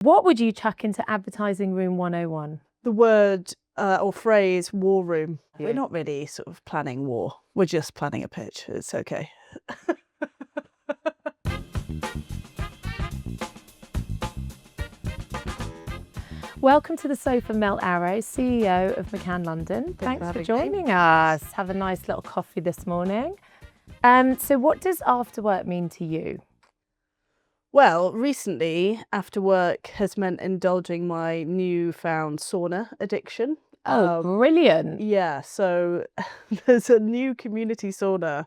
What would you chuck into advertising room 101? The word or phrase war room. Yeah. We're not really sort of planning war. We're just planning a pitch. It's okay. Welcome to the sofa, Mel Arrow, CEO of McCann London. Thanks for joining us. Have a nice little coffee this morning. So what does after work mean to you? Well, recently, after work has meant indulging my newfound sauna addiction. Oh, brilliant. Yeah, so there's a new community sauna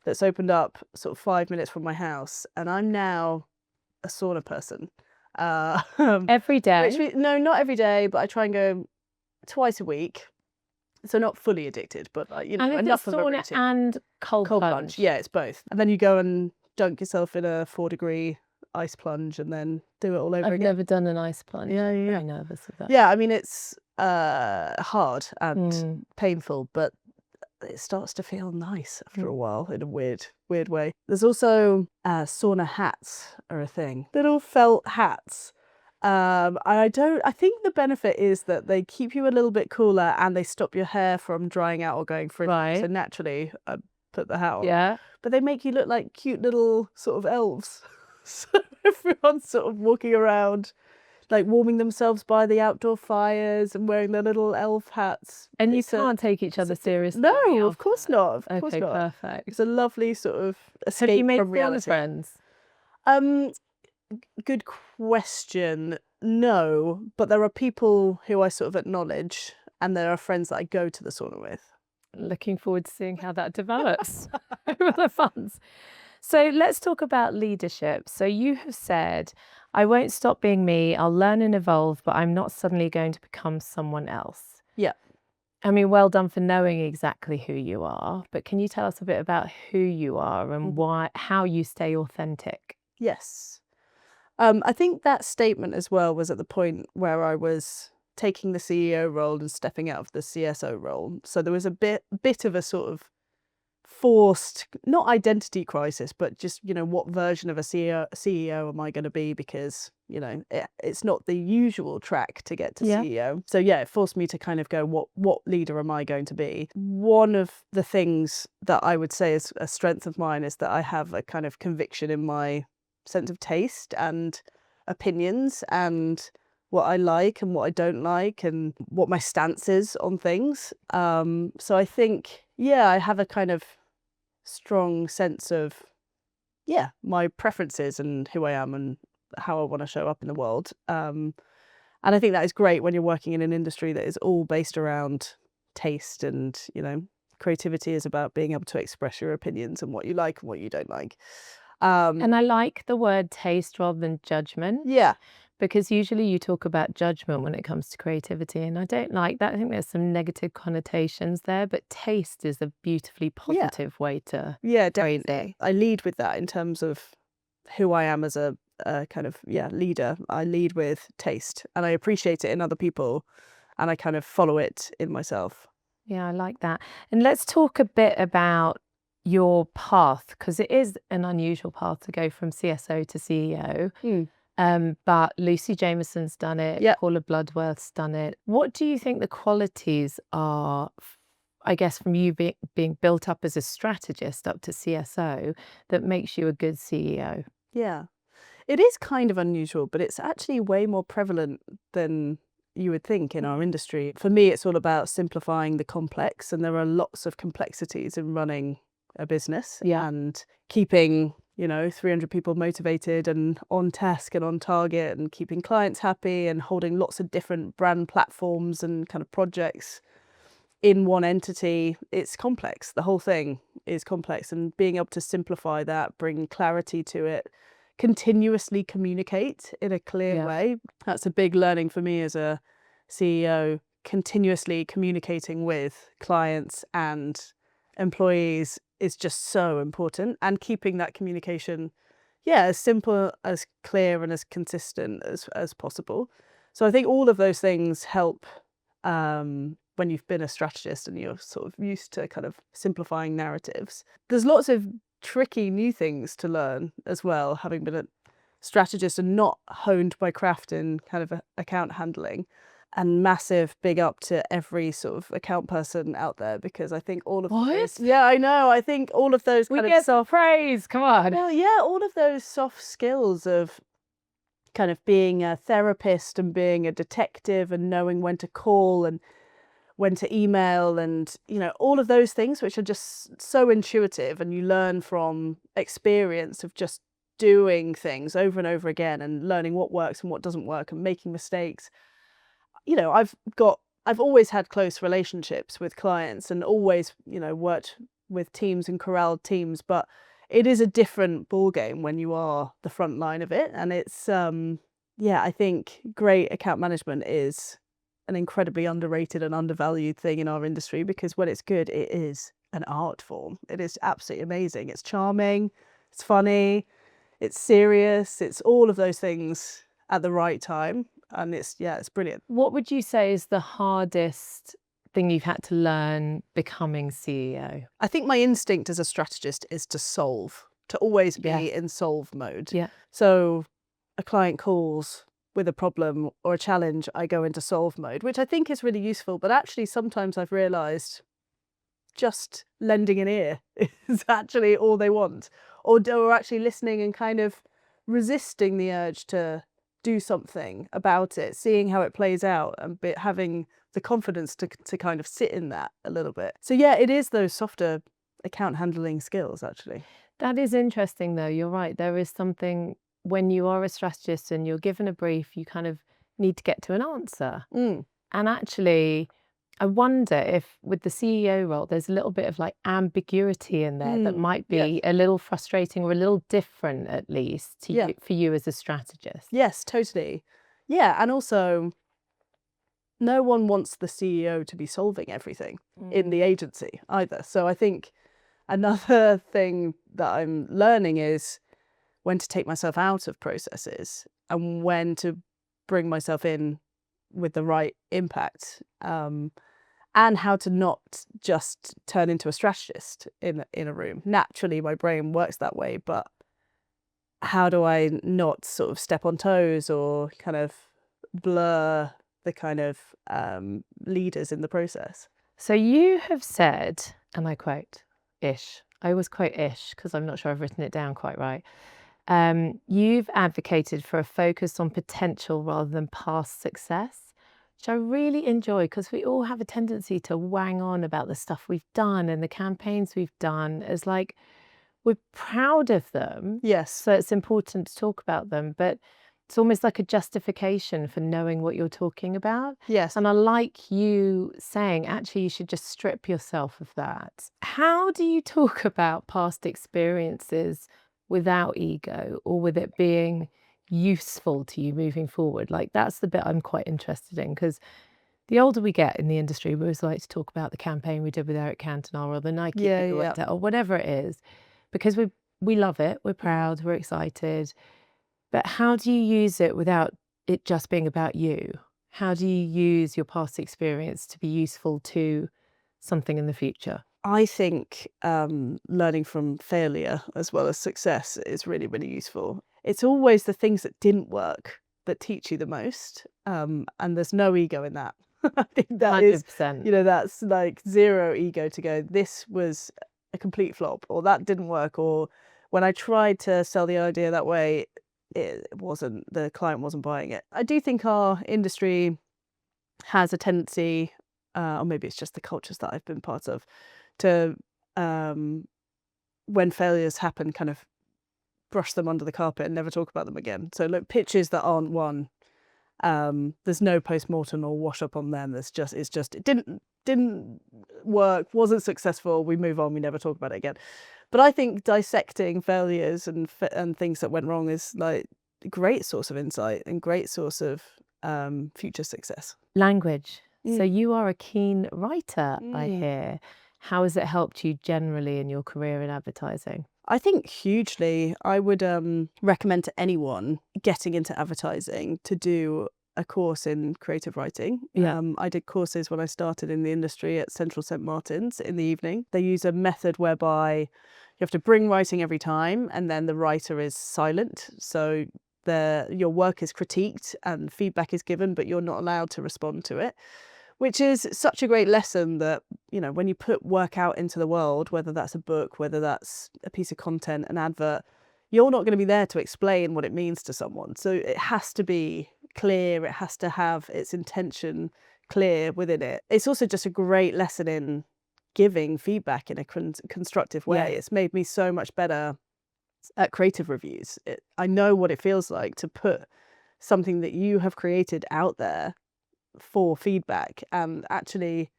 that's opened up sort of 5 minutes from my house, and I'm now a sauna person. Every day? No, not every day, but I try and go twice a week. So not fully addicted, but enough of a sauna routine. and cold plunge? Yeah, it's both. And then you go and dunk yourself in a 4-degree ice plunge and then do it all over again. I've never done an ice plunge. Yeah. I'm very nervous of that. Yeah, I mean, it's hard and painful, but it starts to feel nice after a while in a weird way. There's also sauna hats are a thing. Little felt hats. I think the benefit is that they keep you a little bit cooler and they stop your hair from drying out or going frizzy. Right. So naturally, I put the hat on. Yeah. But they make you look like cute little sort of elves. So everyone's sort of walking around, like warming themselves by the outdoor fires and wearing their little elf hats. And you can't take each other seriously? No, of course not. Of course okay, not. Perfect. It's a lovely sort of escape Have you made from reality. friends? Good question. No, but there are people who I sort of acknowledge, and there are friends that I go to the sauna with. Looking forward to seeing how that develops over the months. So let's talk about leadership. So you have said, I won't stop being me, I'll learn and evolve, but I'm not suddenly going to become someone else. Yeah. I mean, well done for knowing exactly who you are, but can you tell us a bit about who you are and how you stay authentic? Yes. I think that statement as well was at the point where I was taking the CEO role and stepping out of the CSO role. So there was a bit of a sort of forced, not identity crisis, but just, what version of a CEO am I going to be? Because, it's not the usual track to get to CEO. So yeah, it forced me to kind of go, what leader am I going to be? One of the things that I would say is a strength of mine is that I have a kind of conviction in my sense of taste and opinions and what I like and what I don't like and what my stance is on things. So I think, I have a kind of strong sense of, my preferences and who I am and how I want to show up in the world. And I think that is great when you're working in an industry that is all based around taste and, creativity is about being able to express your opinions and what you like and what you don't like. And I like the word taste rather than judgment. Yeah. Because usually you talk about judgment when it comes to creativity, and I don't like that. I think there's some negative connotations there, but taste is a beautifully positive way to phrase it. I lead with that in terms of who I am as a kind of, leader. I lead with taste and I appreciate it in other people and I kind of follow it in myself. Yeah, I like that. And let's talk a bit about your path, because it is an unusual path to go from CSO to CEO. But Lucy Jameson's done it. Yep. Paula Bloodworth's done it. What do you think the qualities are, I guess, from you being built up as a strategist up to CSO that makes you a good CEO? Yeah, it is kind of unusual, but it's actually way more prevalent than you would think in our industry. For me, it's all about simplifying the complex, and there are lots of complexities in running a business and keeping 300 people motivated and on task and on target and keeping clients happy and holding lots of different brand platforms and kind of projects in one entity. It's complex. The whole thing is complex, and being able to simplify that, bring clarity to it, continuously communicate in a clear way. That's a big learning for me as a CEO, continuously communicating with clients and employees is just so important, and keeping that communication as simple, as clear and as consistent as possible. So I think all of those things help when you've been a strategist and you're sort of used to kind of simplifying narratives. There's lots of tricky new things to learn as well, having been at strategist and not honed my craft in kind of account handling. And massive big up to every sort of account person out there, because I think all of those, yeah, I know, I think all of those We kind get of soft praise, come on. well, yeah, all of those soft skills of kind of being a therapist and being a detective and knowing when to call and when to email, and you know, all of those things which are just so intuitive, and you learn from experience of just doing things over and over again and learning what works and what doesn't work and making mistakes. You know, I've always had close relationships with clients and always, you know, worked with teams and corralled teams, but it is a different ball game when you are the front line of it. And it's yeah, I think great account management is an incredibly underrated and undervalued thing in our industry, because when it's good, it is an art form. It is absolutely amazing. It's charming, it's funny, it's serious, it's all of those things at the right time. And it's brilliant. What would you say is the hardest thing you've had to learn becoming CEO? I think my instinct as a strategist is to solve, to always be in solve mode. Yeah. So a client calls with a problem or a challenge, I go into solve mode, which I think is really useful. But actually, sometimes I've realised just lending an ear is actually all they want, or actually listening and kind of resisting the urge to do something about it, seeing how it plays out, and having the confidence to kind of sit in that a little bit. So yeah, it is those softer account handling skills, actually. That is interesting, though. You're right. There is something when you are a strategist and you're given a brief, you kind of need to get to an answer. And actually, I wonder if with the CEO role, there's a little bit of like ambiguity in there that might be a little frustrating or a little different, at least, to you, for you as a strategist. Yes, totally. Yeah, and also, no one wants the CEO to be solving everything in the agency either. So I think another thing that I'm learning is when to take myself out of processes and when to bring myself in with the right impact, and how to not just turn into a strategist in a room. Naturally, my brain works that way, but how do I not sort of step on toes or kind of blur the kind of leaders in the process? So you have said, and I quote, ish. I always quote ish because I'm not sure I've written it down quite right. You've advocated for a focus on potential rather than past success, which I really enjoy, because we all have a tendency to wang on about the stuff we've done and the campaigns we've done as like we're proud of them. Yes. So it's important to talk about them, but it's almost like a justification for knowing what you're talking about. Yes. And I like you saying, actually, you should just strip yourself of that. How do you talk about past experiences without ego, or with it being useful to you moving forward? Like, that's the bit I'm quite interested in, because the older we get in the industry, we always like to talk about the campaign we did with Eric Cantona or the Nike or whatever it is, because we love it, we're proud, we're excited. But how do you use it without it just being about you? How do you use your past experience to be useful to something in the future? I think learning from failure as well as success is really, really useful. It's always the things that didn't work that teach you the most, and there's no ego in that. I think that 100%. is, you know, that's like zero ego to go, this was a complete flop, or that didn't work, or when I tried to sell the idea that way, the client wasn't buying it. I do think our industry has a tendency, or maybe it's just the cultures that I've been part of, to when failures happen, kind of brush them under the carpet and never talk about them again. So look, pitches that aren't won, there's no post-mortem or wash up on them. It's just it didn't work, wasn't successful, we move on, we never talk about it again. But I think dissecting failures and things that went wrong is like a great source of insight and great source of future success. Language. So you are a keen writer, I hear. How has it helped you generally in your career in advertising? I think hugely. I would recommend to anyone getting into advertising to do a course in creative writing. I did courses when I started in the industry at Central St Martin's in the evening. They use a method whereby you have to bring writing every time, and then the writer is silent. So your work is critiqued and feedback is given, but you're not allowed to respond to it, which is such a great lesson that, you know, when you put work out into the world, whether that's a book, whether that's a piece of content, an advert, you're not going to be there to explain what it means to someone. So it has to be clear. It has to have its intention clear within it. It's also just a great lesson in giving feedback in a constructive way. Yeah. It's made me so much better at creative reviews. I know what it feels like to put something that you have created out there for feedback, and actually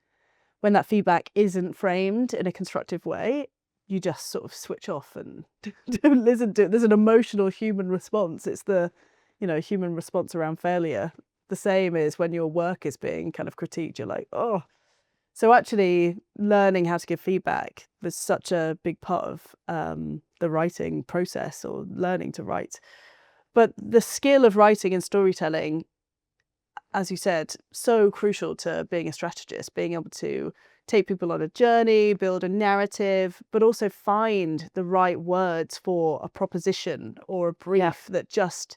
when that feedback isn't framed in a constructive way, you just sort of switch off and don't listen to it. There's an emotional human response. It's the, you know, human response around failure. The same is when your work is being kind of critiqued, you're like, oh. So actually learning how to give feedback was such a big part of the writing process, or learning to write. But the skill of writing and storytelling, as you said, so crucial to being a strategist, being able to take people on a journey, build a narrative, but also find the right words for a proposition or a brief that just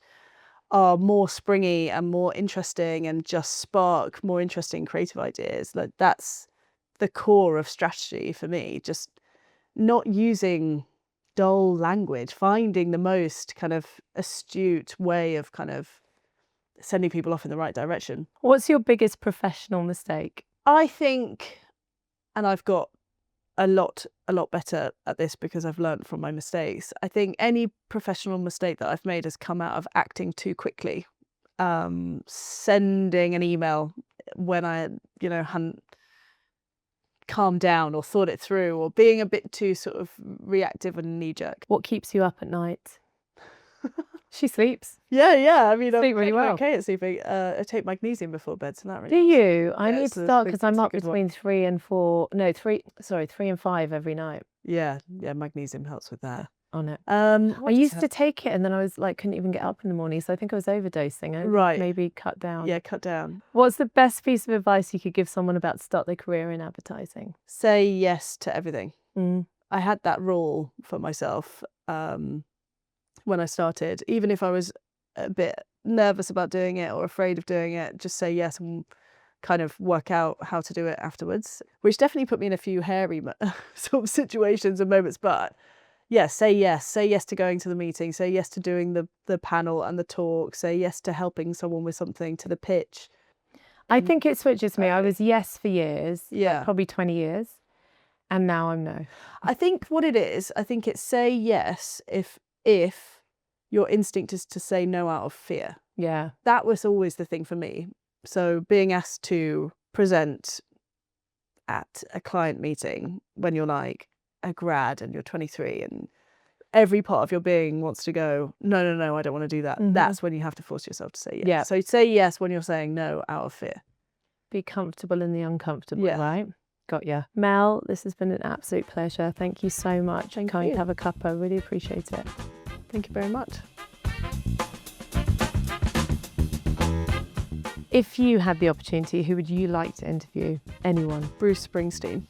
are more springy and more interesting and just spark more interesting creative ideas. Like, that's the core of strategy for me, just not using dull language, finding the most kind of astute way of kind of sending people off in the right direction. What's your biggest professional mistake? I think, and I've got a lot better at this because I've learned from my mistakes. I think any professional mistake that I've made has come out of acting too quickly. Sending an email when I, you know, hadn't calmed down or thought it through, or being a bit too sort of reactive and knee-jerk. What keeps you up at night? She sleeps. Yeah. I mean, Sleep really well. okay at sleeping. I take magnesium before bed, so that really. Do you? I Yeah, need it's to a start big- because I'm it's a up good one. between 3 and 4. No, 3 and 5 every night Yeah, magnesium helps with that. on it. I I used to take it and then I was like, couldn't even get up in the morning. So I think I was overdosing. I Right. maybe cut down. Yeah, cut down. What's the best piece of advice you could give someone about to start their career in advertising? Say yes to everything. Mm. I had that rule for myself when I started. Even if I was a bit nervous about doing it or afraid of doing it, just say yes and kind of work out how to do it afterwards, which definitely put me in a few hairy sort of situations and moments. But yeah, say yes to going to the meeting, say yes to doing the panel and the talk, say yes to helping someone with something, to the pitch. I think it switches me. I was yes for years, Yeah. probably 20 years, and now I'm no. I think what it is, I think it's say yes if your instinct is to say no out of fear. Yeah. That was always the thing for me. So being asked to present at a client meeting when you're like a grad and you're 23 and every part of your being wants to go, no, I don't want to do that. Mhm. That's when you have to force yourself to say yes. Yeah. So say yes when you're saying no out of fear. Be comfortable in the uncomfortable, Yeah. right? Got ya. Mel, this has been an absolute pleasure. Thank you so much. Thank Can't you. have a cuppa. I really appreciate it. Thank you very much. If you had the opportunity, who would you like to interview? Anyone? Bruce Springsteen.